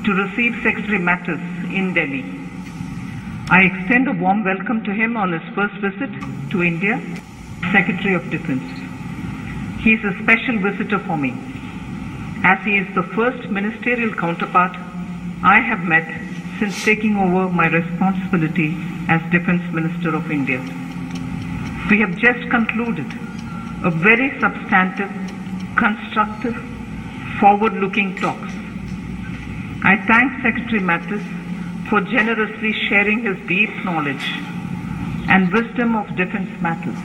to receive Secretary Mattis in Delhi. I extend a warm welcome to him on his first visit to India, Secretary of Defence. He is a special visitor for me, as he is the first ministerial counterpart I have met since taking over my responsibility as Defence Minister of India. We have just concluded a very substantive, constructive, forward-looking talks. I thank Secretary Mattis for generously sharing his deep knowledge and wisdom of defence matters.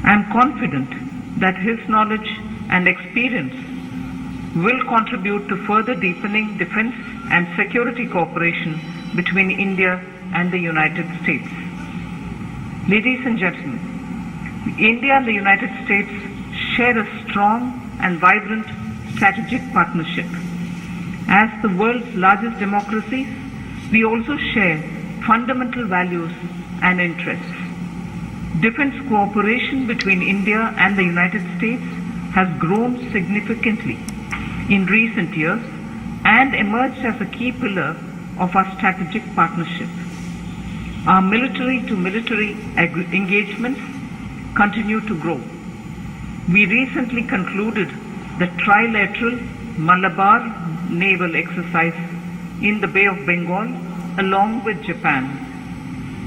I am confident that his knowledge and experience will contribute to further deepening defence and security cooperation between India and the United States. Ladies and gentlemen, India and the United States share a strong and vibrant strategic partnership. As the world's largest democracies, we also share fundamental values and interests. Defence cooperation between India and the United States has grown significantly in recent years and emerged as a key pillar of our strategic partnership. Our military-to-military engagements continue to grow. We recently concluded the trilateral Malabar naval exercise in the Bay of Bengal along with Japan.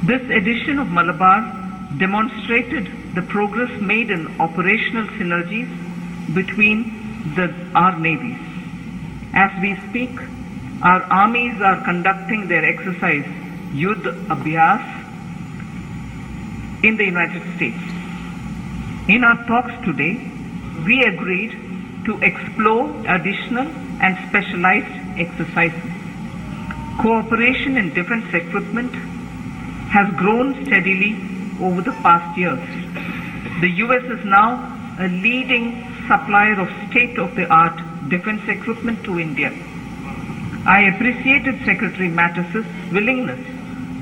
This edition of Malabar demonstrated the progress made in operational synergies between our navies. As we speak, our armies are conducting their exercise Yuddh Abhyas in the United States. In our talks today, we agreed to explore additional and specialized exercises. Cooperation in defence equipment has grown steadily over the past years. The US is now a leading supplier of state-of-the-art defence equipment to India. I appreciated Secretary Mattis's willingness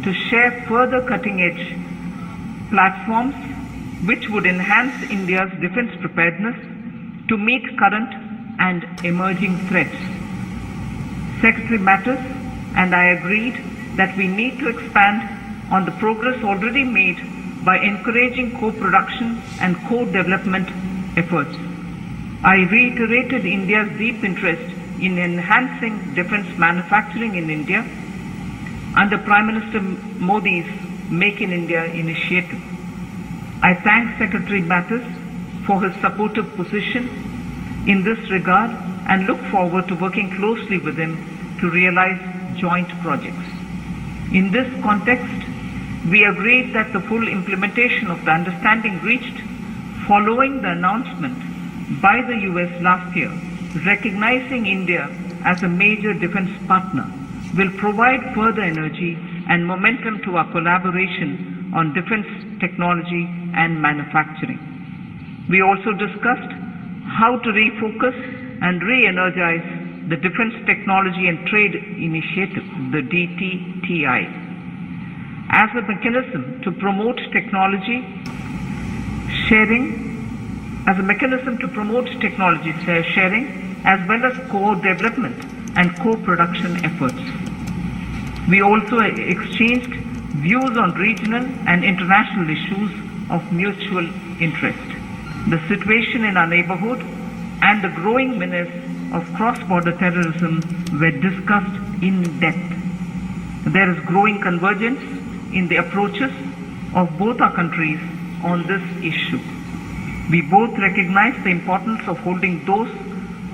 to share further cutting-edge platforms which would enhance India's defence preparedness to meet current and emerging threats. Secretary Mattis and I agreed that we need to expand on the progress already made by encouraging co-production and co-development efforts. I reiterated India's deep interest in enhancing defence manufacturing in India under Prime Minister Modi's Make in India initiative. I thank Secretary Mattis for his supportive position in this regard and look forward to working closely with him to realize joint projects. In this context, we agreed that the full implementation of the understanding reached following the announcement by the US last year, recognizing India as a major defence partner, will provide further energy and momentum to our collaboration on defence technology and manufacturing. We also discussed how to refocus and re-energize the Defence Technology and Trade Initiative, the DTTI, as a mechanism to promote technology sharing, as well as co-development and co-production efforts. We also exchanged views on regional and international issues of mutual interest. The situation in our neighborhood and the growing menace of cross-border terrorism were discussed in depth. There is growing convergence in the approaches of both our countries on this issue. We both recognize the importance of holding those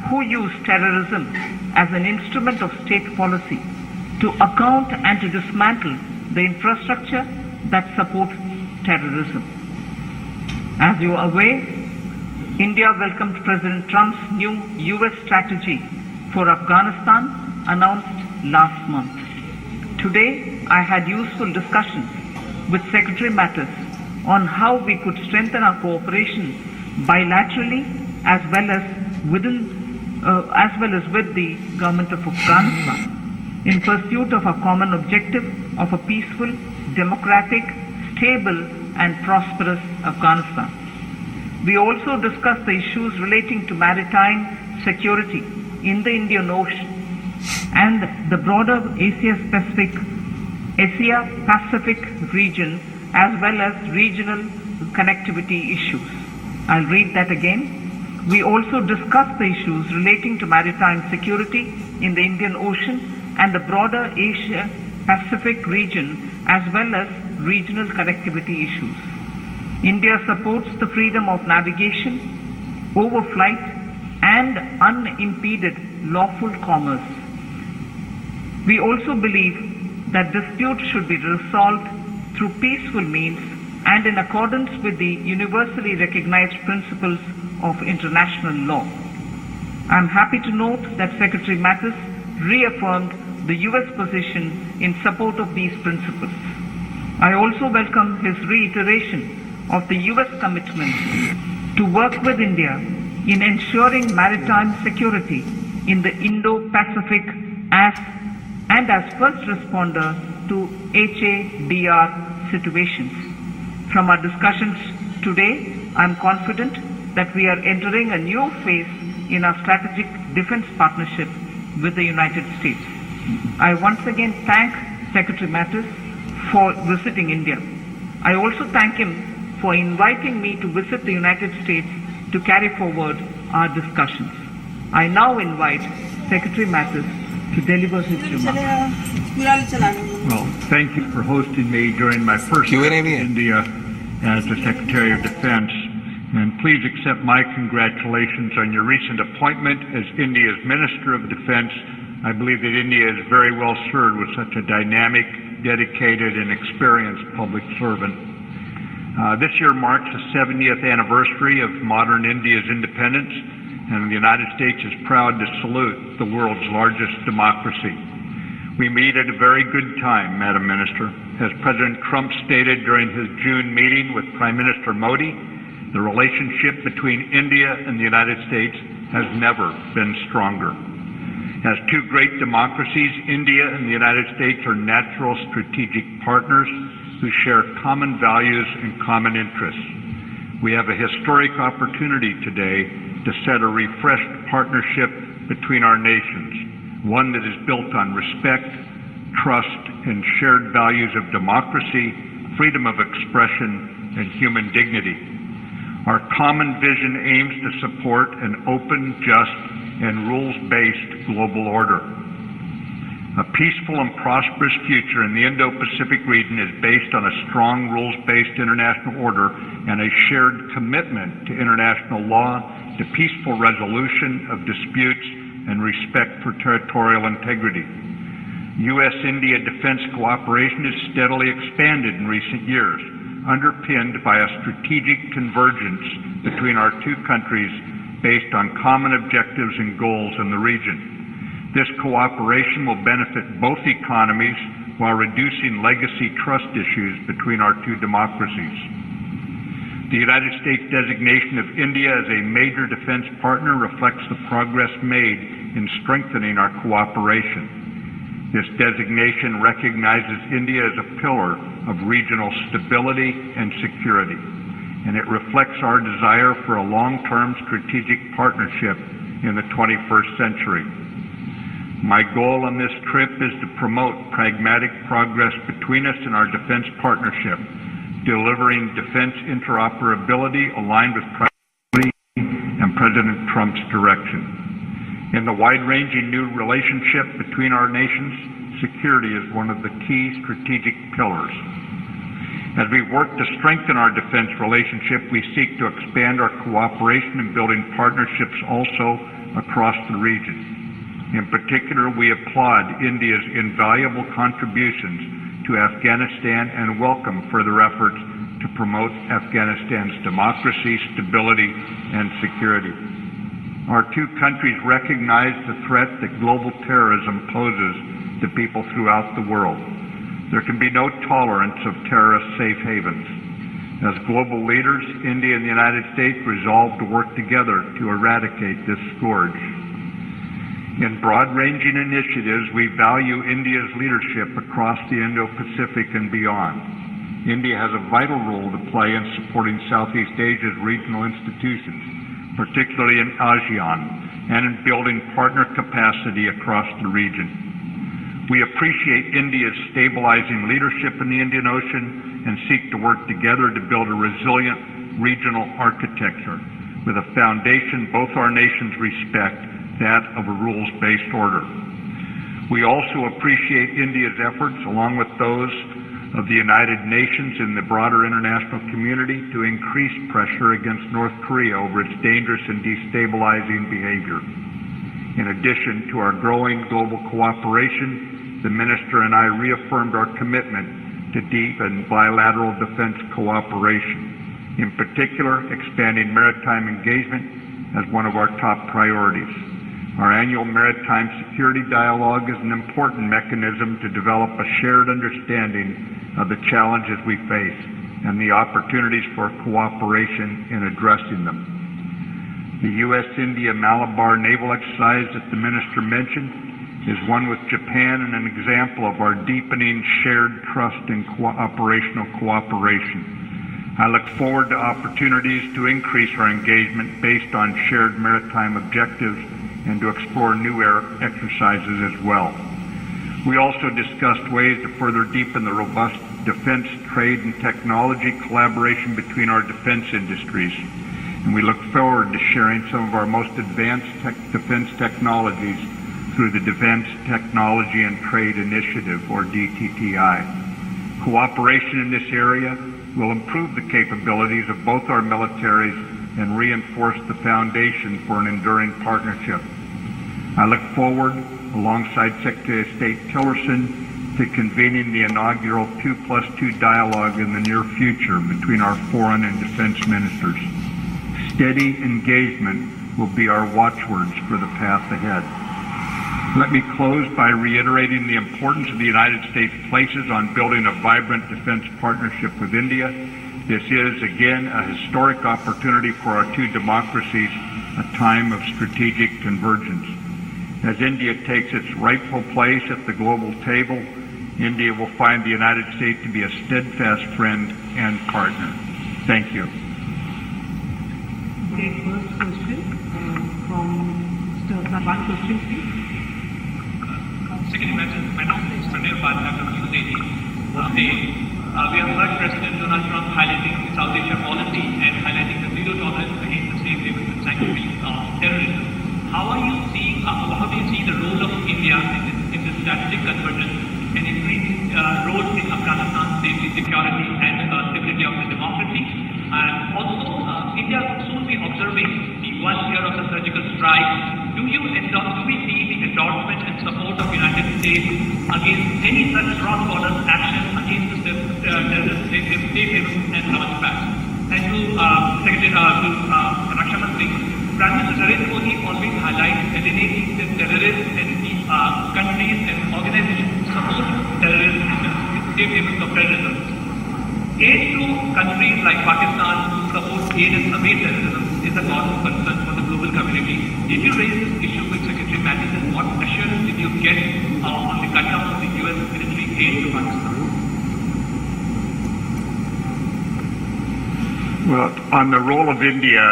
who use terrorism as an instrument of state policy to account and to dismantle the infrastructure that supports terrorism. As you are aware, India welcomed President Trump's new US strategy for Afghanistan announced last month. Today, I had useful discussions with Secretary Mattis on how we could strengthen our cooperation bilaterally as well as with the government of Afghanistan in pursuit of our common objective of a peaceful, democratic, stable and prosperous Afghanistan. We also discussed the issues relating to maritime security in the Indian Ocean and the broader Asia-Pacific region, as well as regional connectivity issues. I'll read that again. We also discussed the issues relating to maritime security in the Indian Ocean and the broader Asia-Pacific region, as well as regional connectivity issues. India supports the freedom of navigation, overflight, and unimpeded lawful commerce. We also believe that disputes should be resolved through peaceful means and in accordance with the universally recognized principles of international law. I am happy to note that Secretary Mattis reaffirmed the US position in support of these principles. I also welcome his reiteration of the US commitment to work with India in ensuring maritime security in the Indo-Pacific as first responder to HADR situations. From our discussions today, I am confident that we are entering a new phase in our strategic defense partnership with the United States. I once again thank Secretary Mattis for visiting India. I also thank him for inviting me to visit the United States to carry forward our discussions. I now invite Secretary Mattis to deliver his remarks. Well, thank you for hosting me during my first trip to India as the Secretary of Defense. And please accept my congratulations on your recent appointment as India's Minister of Defense. I believe that India is very well served with such a dynamic, dedicated, and experienced public servant. This year marks the 70th anniversary of modern India's independence, and the United States is proud to salute the world's largest democracy. We meet at a very good time, Madam Minister. As President Trump stated during his June meeting with Prime Minister Modi, the relationship between India and the United States has never been stronger. As two great democracies, India and the United States are natural strategic partners who share common values and common interests. We have a historic opportunity today to set a refreshed partnership between our nations, one that is built on respect, trust, and shared values of democracy, freedom of expression, and human dignity. Our common vision aims to support an open, just, and rules-based global order. A peaceful and prosperous future in the Indo-Pacific region is based on a strong rules-based international order and a shared commitment to international law, to peaceful resolution of disputes, and respect for territorial integrity. U.S.-India defense cooperation has steadily expanded in recent years, underpinned by a strategic convergence between our two countries based on common objectives and goals in the region. This cooperation will benefit both economies while reducing legacy trust issues between our two democracies. The United States designation of India as a major defense partner reflects the progress made in strengthening our cooperation. This designation recognizes India as a pillar of regional stability and security, and it reflects our desire for a long-term strategic partnership in the 21st century. My goal on this trip is to promote pragmatic progress between us in our defense partnership, delivering defense interoperability aligned with priority and President Trump's direction. In the wide-ranging new relationship between our nations, security is one of the key strategic pillars. As we work to strengthen our defense relationship, we seek to expand our cooperation in building partnerships also across the region. In particular, we applaud India's invaluable contributions to Afghanistan and welcome further efforts to promote Afghanistan's democracy, stability, and security. Our two countries recognize the threat that global terrorism poses to people throughout the world. There can be no tolerance of terrorist safe havens. As global leaders, India and the United States resolve to work together to eradicate this scourge. In broad-ranging initiatives, we value India's leadership across the Indo-Pacific and beyond. India has a vital role to play in supporting Southeast Asia's regional institutions, particularly in ASEAN, and in building partner capacity across the region. We appreciate India's stabilizing leadership in the Indian Ocean and seek to work together to build a resilient regional architecture with a foundation both our nations respect, that of a rules-based order. We also appreciate India's efforts, along with those of the United Nations and the broader international community, to increase pressure against North Korea over its dangerous and destabilizing behavior. In addition to our growing global cooperation, the Minister and I reaffirmed our commitment to deepen bilateral defense cooperation, in particular expanding maritime engagement as one of our top priorities. Our annual maritime security dialogue is an important mechanism to develop a shared understanding of the challenges we face and the opportunities for cooperation in addressing them. The U.S.-India Malabar naval exercise that the Minister mentioned is one with Japan and an example of our deepening shared trust and operational cooperation. I look forward to opportunities to increase our engagement based on shared maritime objectives and to explore new air exercises as well. We also discussed ways to further deepen the robust defense, trade, and technology collaboration between our defense industries. And we look forward to sharing some of our most advanced defense technologies through the Defense Technology and Trade Initiative, or DTTI. Cooperation in this area will improve the capabilities of both our militaries and reinforce the foundation for an enduring partnership. I look forward, alongside Secretary of State Tillerson, to convening the inaugural 2+2 dialogue in the near future between our foreign and defense ministers. Steady engagement will be our watchwords for the path ahead. Let me close by reiterating the importance of the United States places on building a vibrant defense partnership with India. This is, again, a historic opportunity for our two democracies, a time of strategic convergence. As India takes its rightful place at the global table, India will find the United States to be a steadfast friend and partner. Thank you. Okay, first question from Mr. One question, please. Second question, my name is Nirmala from New Delhi. We have heard President Donald Trump highlighting the South Asia policy and highlighting the zero tolerance against the same level with sanctuary terrorism. How do you see the role of India in this strategic convergence and increasing role in Afghanistan's safety, security, and stability of the democracy? And also, India will soon be observing the 1 year of the surgical strike. Do we see the endorsement and support of the United States against any such cross-border action against the terrorist safe havens and launch pads? And to Secretary Raksha Mantri, Prime Minister Narendra Modi always highlights eliminating the terrorists and the countries and organizations who support terrorism and safe havens of terrorism. Aid to countries like Pakistan who support aid and abet terrorism is a cause of concern for the global community. Did you raise this issue with Secretary Mattis, and what assurance did you get on the cut-down of the U.S. military aid to Pakistan? Well, on the role of India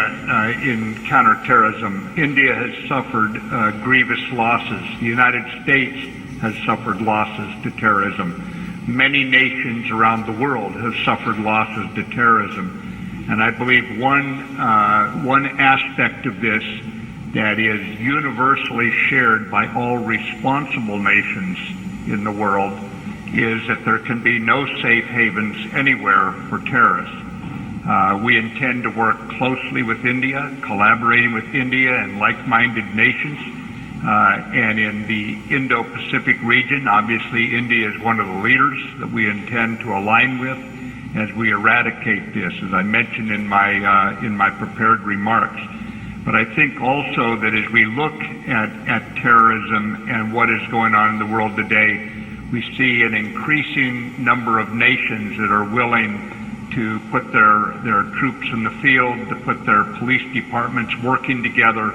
in counterterrorism, India has suffered grievous losses. The United States has suffered losses to terrorism. Many nations around the world have suffered losses to terrorism. And I believe one aspect of this that is universally shared by all responsible nations in the world is that there can be no safe havens anywhere for terrorists. We intend to work closely with India, collaborating with India and like-minded nations. And in the Indo-Pacific region, obviously India is one of the leaders that we intend to align with as we eradicate this, as I mentioned in my prepared remarks. But I think also that as we look at terrorism and what is going on in the world today, we see an increasing number of nations that are willing to put their troops in the field, to put their police departments working together.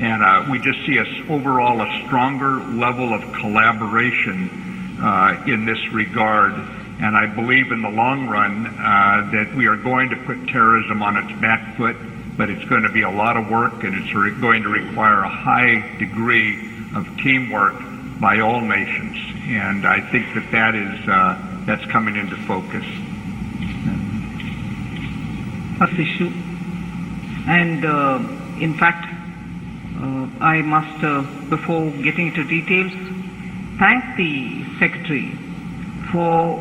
And we just see overall a stronger level of collaboration in this regard. And I believe in the long run that we are going to put terrorism on its back foot. but it's going to be a lot of work, and it's going to require a high degree of teamwork by all nations. And I think that's coming into focus. First issue, and in fact, I must, before getting into details, thank the Secretary for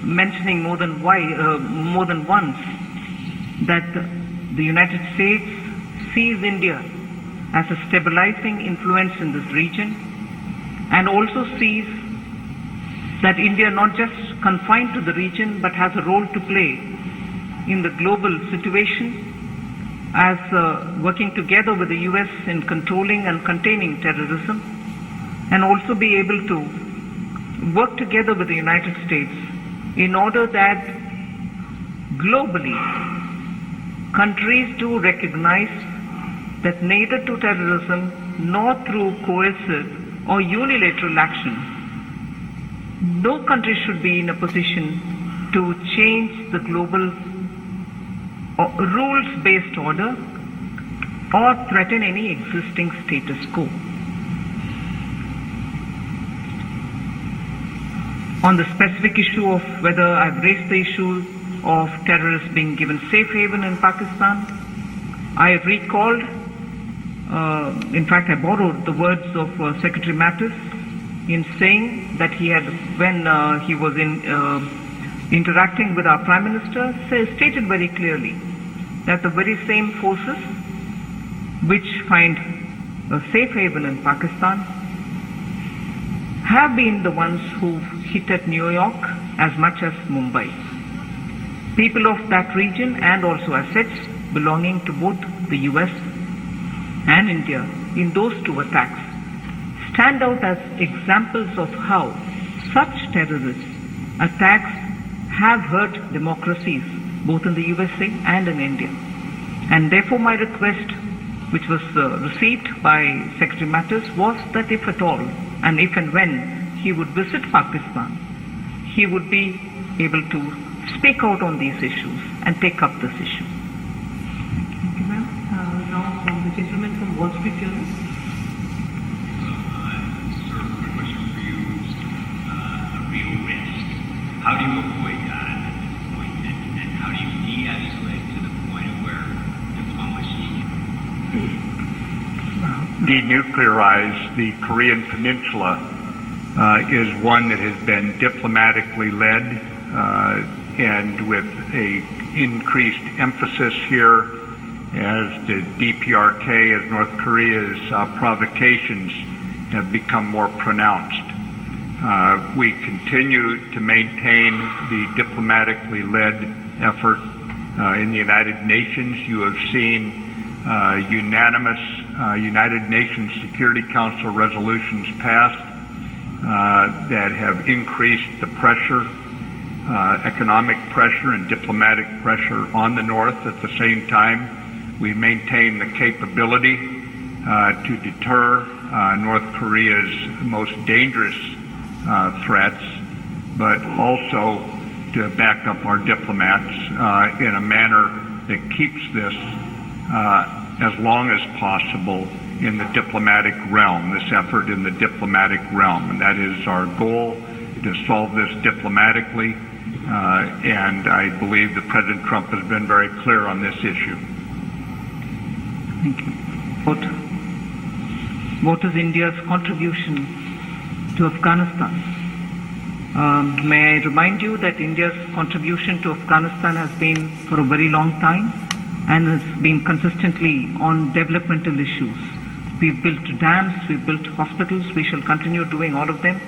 mentioning more than once that the United States sees India as a stabilizing influence in this region, and also sees that India not just confined to the region but has a role to play in the global situation as working together with the US in controlling and containing terrorism, and also be able to work together with the United States in order that globally countries do recognize that neither to terrorism nor through coercive or unilateral action, no country should be in a position to change the global rules-based order or threaten any existing status quo. On the specific issue of whether I've raised the issue of terrorists being given safe haven in Pakistan, I recalled, in fact I borrowed the words of Secretary Mattis in saying that he had, when he was interacting with our Prime Minister, stated very clearly that the very same forces which find a safe haven in Pakistan have been the ones who hit at New York as much as Mumbai. People of that region and also assets belonging to both the US and India in those two attacks stand out as examples of how such terrorist attacks have hurt democracies both in the USA and in India. And therefore my request, which was received by Secretary Mattis, was that if at all, and if and when he would visit Pakistan, he would be able to speak out on these issues and take up this issue. Thank you, ma'am. Now from the gentleman from Wall Street Journal. Sir, a question for you. A real risk. How do you avoid that at this point, and how do you de-escalate to the point of where diplomacy Denuclearize the Korean Peninsula is one that has been diplomatically led and with a increased emphasis here as the DPRK, as North Korea's provocations have become more pronounced. We continue to maintain the diplomatically led effort in the United Nations. You have seen unanimous United Nations Security Council resolutions passed that have increased the pressure, economic pressure and diplomatic pressure on the North. At the same time, we maintain the capability to deter North Korea's most dangerous threats, but also to back up our diplomats in a manner that keeps this as long as possible in the diplomatic realm, this effort in the diplomatic realm. And that is our goal, to solve this diplomatically. And I believe that President Trump has been very clear on this issue. Thank you. What is India's contribution to Afghanistan? May I remind you that India's contribution to Afghanistan has been for a very long time and has been consistently on developmental issues. We've built dams, we've built hospitals, we shall continue doing all of them.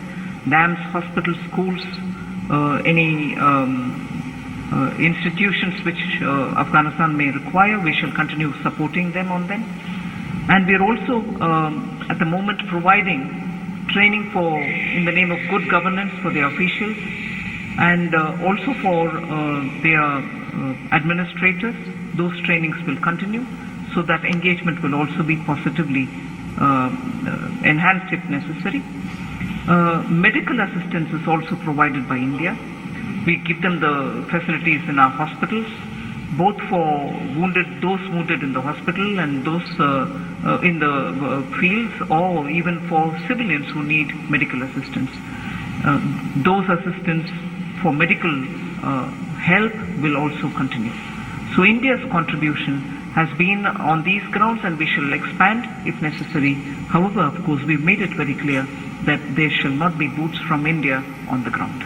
Dams, hospitals, schools, any institutions which Afghanistan may require, we shall continue supporting them on them. And we're also at the moment providing training in the name of good governance for their officials, and also for their administrators. Those trainings will continue, so that engagement will also be positively enhanced if necessary. Medical assistance is also provided by India. We give them the facilities in our hospitals. both for those wounded in the hospital and those in the fields, or even for civilians who need medical assistance. Those assistance for medical help will also continue. So India's contribution has been on these grounds, and we shall expand if necessary. However, of course, we've made it very clear that there shall not be boots from India on the ground.